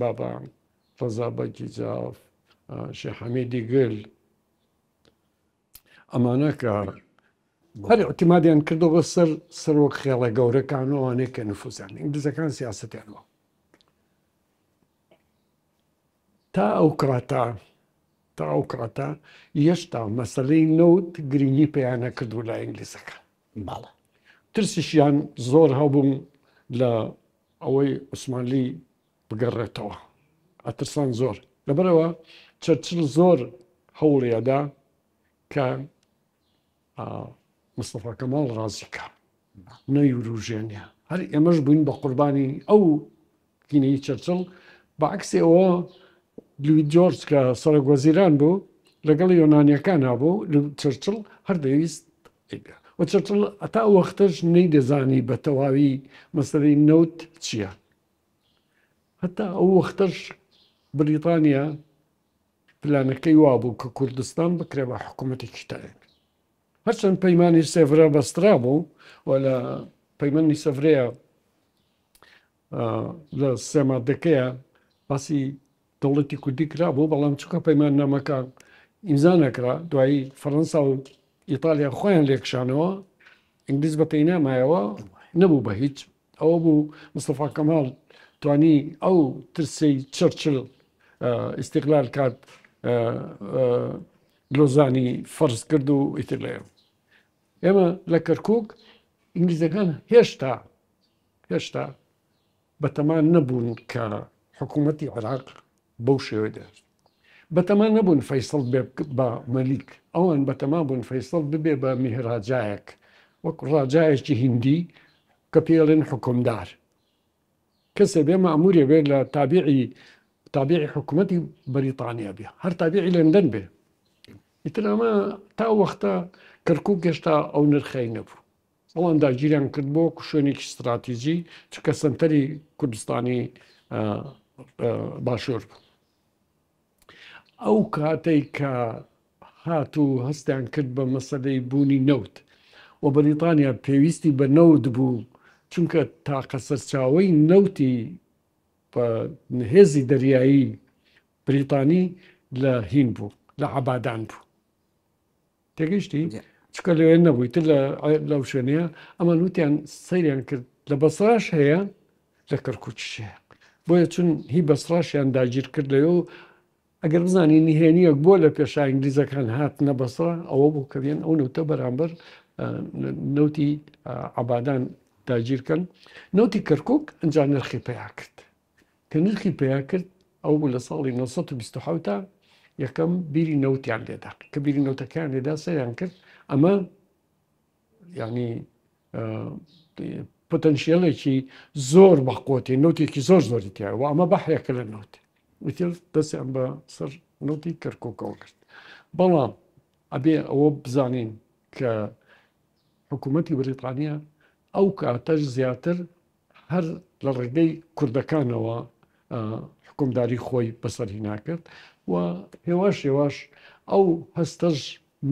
بابان ڕەزا بەگی جاف شێخ حەمیدی گل ئەمانە کە هەر ئۆتیمادیان کردەوە سەر وەک خێڵە گەورەکانەوەوانەیە کە نفوزیان ئینگلیزەکان سیاسەتیانەوە تا ئەو کاتە هێشتا مەسەلەی نەوت گرنگی پێیانە کردو لە ئینگلیزەکان باڵە ترسیشیان زۆر هەبوون لە ئەوەی عوسمانی بگەڕێتەوە ئەترسان زۆر لەبەرەوە چەرچل زۆر هەوڵێدا کە مستەفا کەماڵ ڕازیکە نەیوروژێنە هەر ئێمەش بووین بە قوربانی ئەو کینەی چەرچل بەعکسی ئەوە لوی جۆرج کە سەرۆکوەزیران بوو لەگەڵ یۆنانیەکان هەبوو چەرچل هەر دەویست و چەرچل ئەتا وەختەش نەیدەزانی بە تەواوی مەسەلەی نەوت چییە هەتا ئەو وەختەش بریتانیا پلانەکەی وابوو کە کوردستان بکرێ بە حکوومەتێکی تایب هەرچەند پەیمانی سێڤرە بەسترا بوو و لە پەیمانی سەڤرەیە لە سێ ماددەکەیە باسی دەوڵەتی کوردی کرابوو بەڵام چووکە پەیمان نامەکە ئیمزا نەکرا دوایی فەڕەنسا و ئیتالیا خۆیان لێکشانەوە ئینگلیز بە پێی نامایەوە نەبوو بە هیچ ئەوە بوو مستەفا کەماڵ توانی ئەو ترسی چرچل ئیستیقلال کات درۆزانی فەرز کرد و ئیتر لێ ئێمە لە کەرکووک ئینگلیزەکان هێشتا بەتەمان نەبوون کە حکوومەتی عێراق بەو شێوەیە دەست بەتەمان نەبوون فەیسڵ بێ بە مەلیک ئەوان بەتەمان بوون فەیسڵ ببێ بە میهراجایەک وەک ڕاجایەکی هیندی کە پێڵێن حکومدار کەسێ بێ مەئموورێ بێت لە تابعی حکوومەتی بەریتانیا بێ هەر تابعی لەندەن بێ ئیتر ئەمە تا وەختە کەرکووک گەشتا ئەو نرخەی نەبوو ئەوان داگیریان کرد بۆ شوێنێکی استراتیژی چکە سنتەری کوردستانی باشوور بوو ئەو کاتەی کە هاتوو هەستیان کرد بە مەسەلەی بوونی نەوت و بەریتانیا پێویستی بە نەوت بوو چونکە تاقە سەرچاوەی نەوتی هێزی دەریایی بریتانی لە هین بوو لە عەبادان بوو تێگەیشتی چکە لەوێ نەبووی تر لەو شوێنەیە ئەمان وتیان سەیریان کرد لە بەسڕاش هەیە لە کەرکووکیش هەیە بۆیە چون هی بەسڕاشیان داگیر کرد لەوێ و ئەگەر بزانی نهێنیەک بۆ لە پێشا ئینگلیزەکان هاتنە بەسڕا ئەوە بوو کە بێن ئەو نەوتە بەرامبەر نەوتی عەبادان داگیرکەن نەوتی کەرکووک ئەنجا نرخی پیا کرد کە نرخی پیا کرد ئەو بوو لە ساڵی 1920 یەکەم بیری نەوتیان لێدا کە بیری نەوتەکان لێدا سەریان کرد ئەمە یعنی پۆتەنشیەڵێکی زۆر بەقوتی نەوتێکی زۆر زۆری تیا و ئەمە بەحرێکە لە نەوت وتر دەستیان بە سەر نەوتی کەرکووکەوە کرد بەڵام ئەبێ ئەوە بزانین کە حکوومەتی بریتانیا ئەو کاتەش زیاتر هەر لە ڕێگەی کوردەکانەوە حکومداری خۆی بەسەری ناکرد و هێواش ئەو هەستەش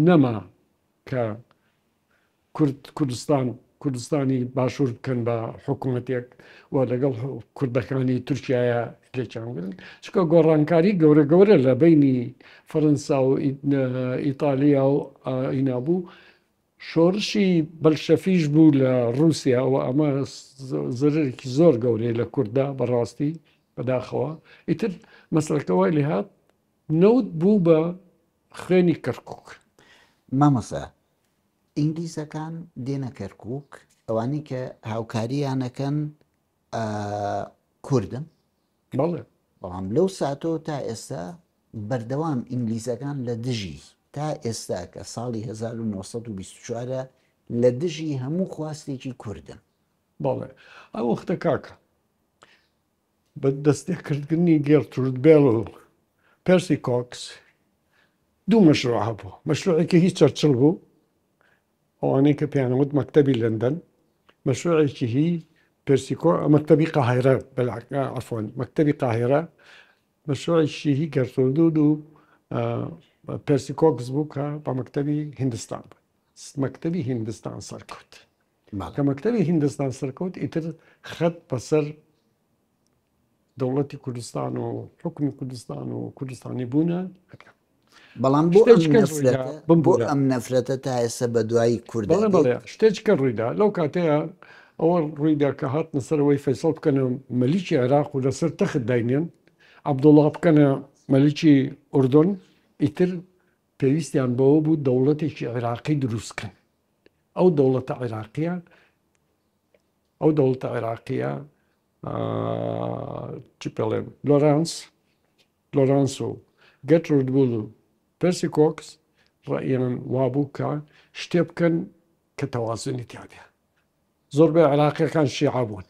نەما کە کوردستانی باشوور بکەن بە حکوومەتێک و لەگەڵ کوردەکانی تورکایە لێکیانگرن چکە گۆڕانکاری گەورە لە بینی فەرەنسا و ئیتالیا و ئینابوو شۆڕشی بەلشەفیش بوو لە رووسیا و ئەمە زەرێکی زۆر گەورەی لە کووردا بەڕاستی بەداخەوە ئیتر مەسلەکەوای لێ هات نەوت بوو بە خوێنی کەرکووک مامەسا ئینگلیزەکان دێنە کەرکووک ئەوانی کە هاوکاریانەکەن کوردن بەڵێ بەڵام لەو ساتۆ تا ئێستا بەردەوام ئینگلیزەکان لە دژی تا ئێستا کە ساڵی 1924 لە دژی هەموو خواستێکی کوردن بەڵێ ئەو وەختە کاکە بە دەستێکردنی گێرترود بێڵ و پێرسی کۆکس دوو مەشروع هەبوو مەشروعێکی هیچ چەرچڵ بوو ئەوانەی کە پێیانەوت مەکتەبی لەندەن مەشروعێکی هی پێرسیکۆ مەکتەبی قاهیرە عەفوەن مەکتەبی قاهیرە مەشروعێکی هی گەرترود و پێرسی کۆکس بوو کە بە مەکتەبی هیندستان بوو مەکتەبی هیندستان سەرکەوت کە مەکتەبی هیندستان سەرکەوت ئیتر خەت بەسەر دەوڵەتی کوردستان و حکومی کوردستان و کوردستانی بوونە بەڵام بۆ ئەم نەفرەتە تا ئێستا بە دوایی کورد بەڵێ شتێککە ڕوویدا لەو کاتەیە ئەوە ڕوویدا کە هاتنە سەرەوەی فەیسڵ بکەنە مەلیکی عێراق و لەسەر تەخت داینێن عەبدوڵڵا بکەنە مەلیکی ئوردن ئیتر پێویستیان بەوە بوو دەوڵەتێکی عێراقی دروستکەن ئەو دەوڵەتە عێراقیە چی پێڵێم لۆرانس و گەرترود بوول و پێرسی کۆکس ڕائیان وابوو کە شتێ بکەن کە تەوازنی تیاابێ زۆربەی عێراقیەکان شیعە بوون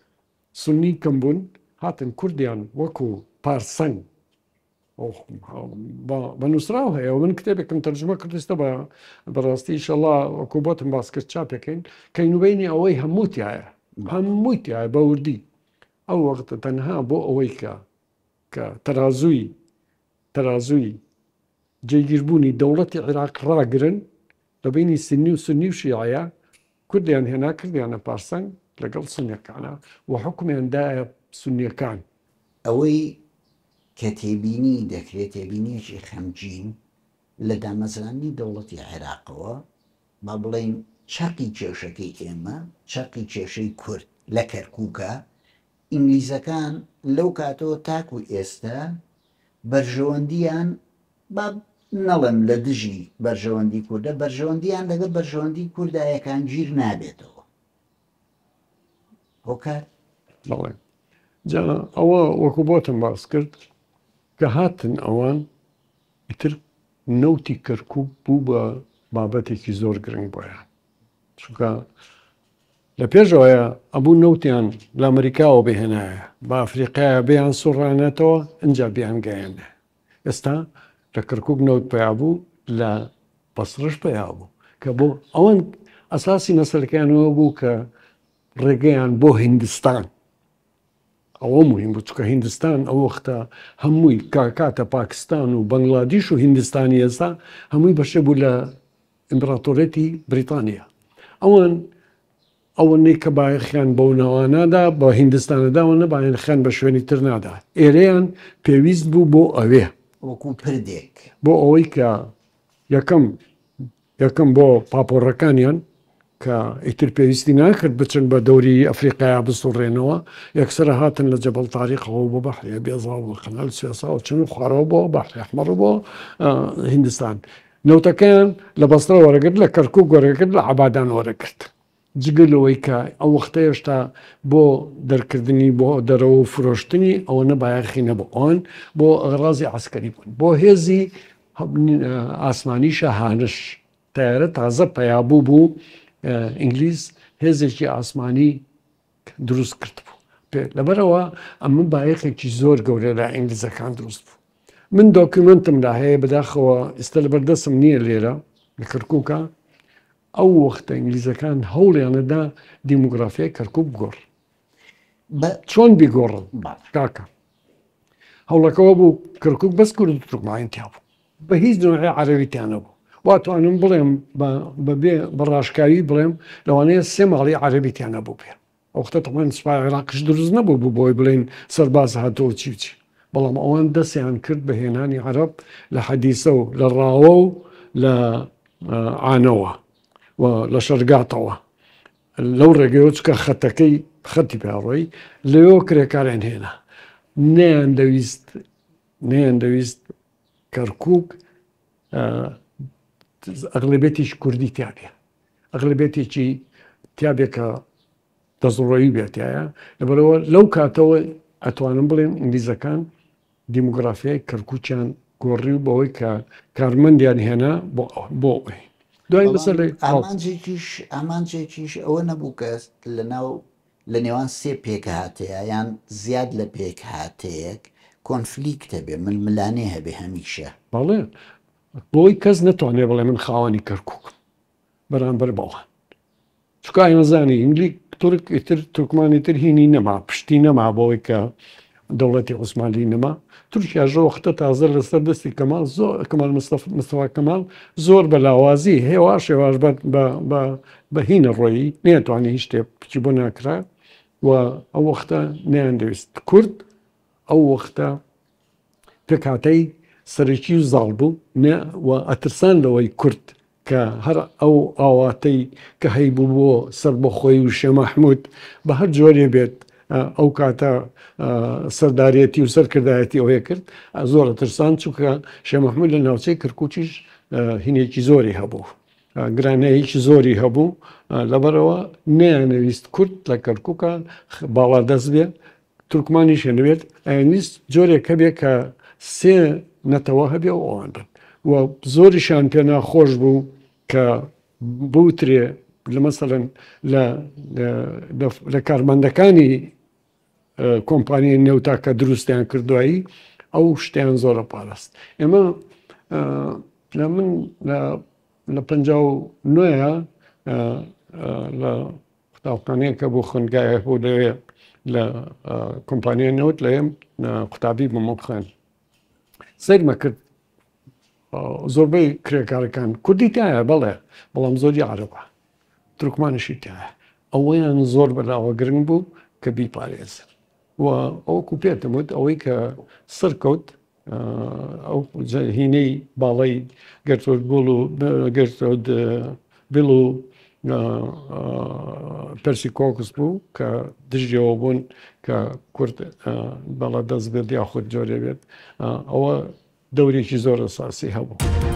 سونی کەم بوون هاتن کوردیان وەکو پارسەنگ بە نووسراو هەیە و من کتێبێکم تەرجمە کردستە بەڕاستی ئینشەڵڵا وەکو بۆتم باس کرد چاپێکەین کە نوبینی ئەوەی هەمووی تایە بە وردی ئەو وەختە تەنها بۆ ئەوەی کە تەرازووی جێگیربوونی دەوڵەتی عێراق ڕاگرن لە بینی سنی و سنی و شیعەیە کوردیان هێنا کردیانە پارسەنگ لەگەڵ سنیەکانە و حکومیاندایە سنیەکان ئەوەی کە تێبینی دەکرێت تێبینیەکی خەمگین لە دامەزرانی دەوڵەتی عێراقەوە با بڵێین چەقی کێشەکەی ئێمە چەقی کێشەی کورد لە کەرکووکە ئینگلیزەکان لەو کاتەوە تاکو ئێستا بەرژەوەندیان با نەڵم لە دژی بەرژەوەندی کووردە بەرژەوەندیان لەگە بەرژەوەندی کوردایەکان گیر نابێتەوە هۆکار بەڵێ جا ئەوە وەکو بۆتم باس کرد کە هاتن ئەوان ئیتر نەوتی کەرکووک بوو بە بابەتێکی زۆر گرنگ بۆیان چونکە لە پێشەوەیە ئەبوو نەوتیان لە ئەمریکاوە بهێنایە بە ئەفریقایە بێیان سوڕانێتەوە ئەجا بیان گەیەنێ ئێستا لە کەرکووک نەوت پیا بوو لە بەسڕش پیا بوو کە بۆ ئەوەن ئەساسی مەسەلەکانەوە بوو کە ڕێگەیان بۆ هیندستان ئەوە مهم بوو چکە هیندستان ئەو وەختە هەمووی کاتە پاکستان و بەنگلادیش و هیندستانی ئێستا هەمووی بەشە بوو لە ئیمپراتۆرێتی بریتانیا ئەوان ئەوەنەی کە باەخیان بەو ناوانادا بە هیندستانەداوە نەبایەنخیان بە شوێنی تر نادا ئێرەیان پێویست بوو بۆ ئەوێ وەکو پردێک بۆ ئەوەی کە یەکەم بۆ پاپۆڕەکانیان کە ئیتر پێویستی ناکرد بچن بە دەوری ئەفریقایا بسوڕێنەوە یەکسرە هاتن لە جەبەڵ تاریخەوە بۆ بەحرێ بێزاڵ و قەنال سوێسا و چن خوارەوە بۆ بەحری ئەحمەر بۆ هیندستان نەوتەکەیان لە بەسترە وەرەگرت لە کەرکووک وەرەگرت لە عەبادان وەرەگرت جگەلەوەی کە ئەو وەختە هێشتا بۆ دەرکردنی بۆ دەرەوە و فرۆشتنی ئەوە نەبایەخینە بۆ ئەوان بۆ ئەغڕازی عەسکەری بوون بۆ هێزی ئاسمانی شاهانش تایارە تازە پەیابوو بوو ئینگلیز هێزێکی ئاسمانی دروست کرد بوو لەبەرەوە ئەمە بایەخێکی زۆر گەورە لە ئینگلیزەکان دروست بوو من دۆکیومنتم لا هەیە بەداخەوە ئێستا لەبەردەستم نییە لێرە لە کەرکووکە ئەو وەختە ئینگلیزەکان هەوڵیانەدا دیموگرافیای کەرکووک بگۆڕ چۆن بیگۆڕن کاکە هەوڵەکەەوە بوو کەرکووک بەس کورد و تورکمانیان تیا بوو بە هیچ نوعی عەرەبیتیانە بوو واتوانم بڵێم بەبێ بەڕاشکاوی بڵێم لەوانەیە 3 ماڵی عەرەبیتیانە بوو پێ ئەو وەختە تەمان سوپای عێراقیش دروست نەبوو بوو بۆی بڵێن سەرباز هاتەوە چی بەڵام ئەوان دەستیان کرد بە هێنانی عەرەب لە حەدیسە و لە ڕاوە و لە عانەوە و لە شەرگاتەوە لەو ڕێگەیەوە چکە خەتەکەی خەتی پێڕۆی لەوێ کرێکاریان هێنا نەیان دەویست کەرکووک ئەغلبێتیش کوردی تیاابێ ئەغلبێتێکی تیاابێ کە دەزڕۆیی بێتایە لەبەرەوە لەو کاتەوە ئەتوانم بڵێن ئینگلیزەکان دیموگرافیای کەرکووکیان گۆڕی و بەوەی کە کارمەندیان هێنا بۆ ئەوی دوای بەسەر ئامانجێکیش ئەوە نەبوو کە لە نێوان 3 پێک هاتەیە یان زیاد لە پێک هاتەیەک کۆنفلیکتە بێ ململانێ هەبێ هەمیشە بەڵێ بۆی کەس نەتوانێ بڵێ من خاوەنی کەرکووکم بەرامبەر بەوان چکە ئەمەزانی ئینگلی تر تورکمانی تر هینی نەما پشتی نەما بۆی کە دەوڵەتی عوسمانی نەما تورکیاژە وەختە تازە لەسەر دەستی کەمال زۆر کەمال مستەفا کەمال زۆر بە لاوازی هێواش بە هینە ڕۆیی نێتوانانی هیچ شتێ پچی بۆ ناکرا و ئەو وەختە نەیان دەویست کورد ئەو وەختە پێکاتەی سەرەکی و زاڵ بوو و ئەترسان لەوەی کورد کە هەر ئەو ئاواتەی کە هەیبوو بۆ سەر بە خۆی و شێ مەحموود بە هەر جۆرێ بێت ئەو کاتە سەردارەتی و سەرکردایەتی ئەوەیە کرد زۆر ئەترسان چووکە شێ مەحموود لە ناوچەی کەرکووکیش هینێکی زۆری هەبوو گرانەیەکی زۆری هەبوو لەبەرەوە نەیانەویست کورد لە کەرکووکە باڵا دەست بێت تورکمانیش هێنوێت ئەویست جۆرێک هەبێ کە 3 نەتەوە هەبێ و ئەوان بن و زۆریشان پێ ناخۆش بوو کە بوترێ لە مەسەڵەن لە کارمەندەکانی کۆمپانیای نێوتا کە دروستیان کردوایی ئەو شتیان زۆرە پاراست ئێمە من لە 59ە لە قوتابخانەیە کە بۆ خوێندگایە بۆ لەوێ لە کۆمپانیای نەوت لەێم قوتابی بۆمە بخوێن سەیرمە کرد زۆربەی کرێکارەکان کوردی تایە بەڵێ بەڵام زۆری عەرەبە تورکمانیشی تایە ئەوەیان زۆر بەلاوە گرنگ بوو کە بیپارێزن و ئەوەکو پێتم وت ئەوەی کە سەرکەوت ئەو هینەی باڵی گەرتۆد بڵ و گەرتۆد بڵ و پەرسیکۆکس بوو کە دژیەوە بوون کە کورد بەڵە دەست بێت یاخود جۆرێ بێت ئەوە دەورێکی زۆر ئەساسی هەبوو.